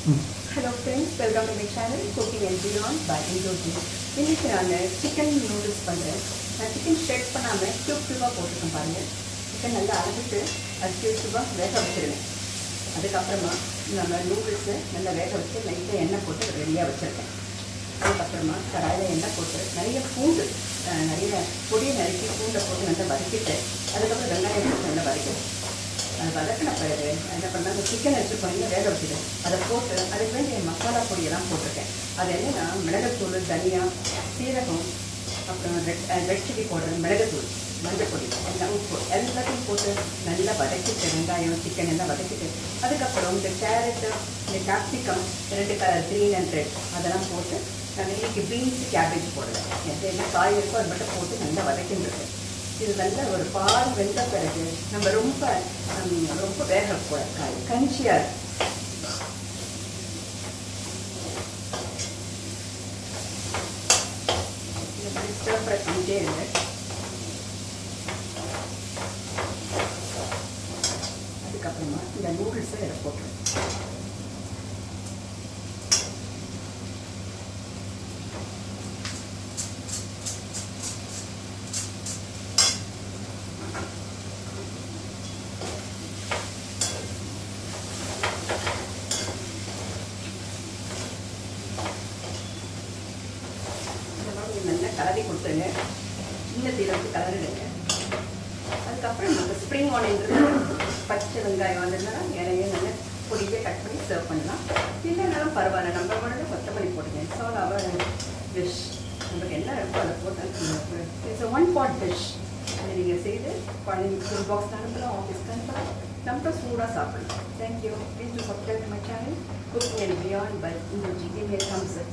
Hello friends, welcome to my channel Cooking and Beyond by Indoji. இன்னைக்கு நான் chicken noodles பண்ணுறேன். நான் chicken shed பண்ணாமல் க்யூபாக போட்டுருக்கேன் பாருங்கள். சிக்கன் நல்லா அரைச்சிட்டு அது க்யூபாக வேக வச்சுருவேன். அதுக்கப்புறமா நம்ம நூடுல்ஸை நல்லா வேக வச்சு லைட்டாக எண்ணெய் போட்டு ரெடியாக வச்சுருக்கேன். அதுக்கப்புறமா கடாயில் எண்ணெய் போட்டு நிறைய பூண்டு நிறைய பொடியை நறுக்கி பூண்டை போட்டு நல்லா வதக்கிட்டு அதுக்கப்புறம் வெங்காயம் போட்டு நல்லா வதக்கிடுவேன். அது வதக்கின பிறகு என்ன பண்ணால் அந்த சிக்கன் எடுத்து பண்ணி வேக வச்சுட்டு அதை போட்டு அதுக்கு வேண்டிய மசாலா பொடியெல்லாம் போட்டிருக்கேன். அது என்னென்னா மிளகுத்தூள், தனியா, சீரகம், அப்புறம் ரெட் சில்லி பவுடர், மிளகுத்தூள், மஞ்சள் பொடி, எல்லாம் உப்பு எல்லாத்தையும் போட்டு நல்லா வதக்கிட்டு வெங்காயம் சிக்கன் எல்லாம் வதக்கிட்டு அதுக்கப்புறம் இந்த கேரட்டு, இந்த capsicum, 2 colour green and red அதெல்லாம் போட்டு நான் இன்னைக்கு பீன்ஸ், கேபேஜ் போடுவேன். என்ன காய் இருக்கோ அது மட்டும் போட்டு நல்லா வதக்கின்றது. இது நல்ல ஒரு பால் வெந்த பிறகு நம்ம ரொம்ப வேகக்கூடாது, காய் கஞ்சியாக இருக்கும். இந்த மாதிரி ஸ்டர் ஃப்ரை பண்ணிட்டே இல்லை. அதுக்கப்புறமா இந்த நூடுல்ஸை இதை போட்டுருவேன். நல்லா கலரி கொடுத்துருங்க, சின்ன தீரத்துக்கு கலரிடுங்க. அதுக்கப்புறம் நம்ம ஸ்ப்ரிங் ஆனியன் பச்சை வெங்காயம் வந்ததுனால இலையை நல்லா பொடியை கட் பண்ணி சர்வ் பண்ணலாம். இல்லைனாலும் பரவாயில்ல, நம்ம கூட கொத்தமல்லி போட்டுங்க. It's all our dish. நமக்கு என்ன இருக்கோ அதை போட்டு இட்ஸ் 1 pot டிஷ். அதை நீங்கள் செய்து குழந்தைங்களுக்கு ஃபுல் பாக்ஸ் அனுப்பலாம், ஆஃபீஸ்க்கு அனுப்பலாம், நம்ம சூடாக சாப்பிடலாம். Thank you. Please to subscribe to my channel Cooking and Beyond by Indoji. Give me a thumbs up.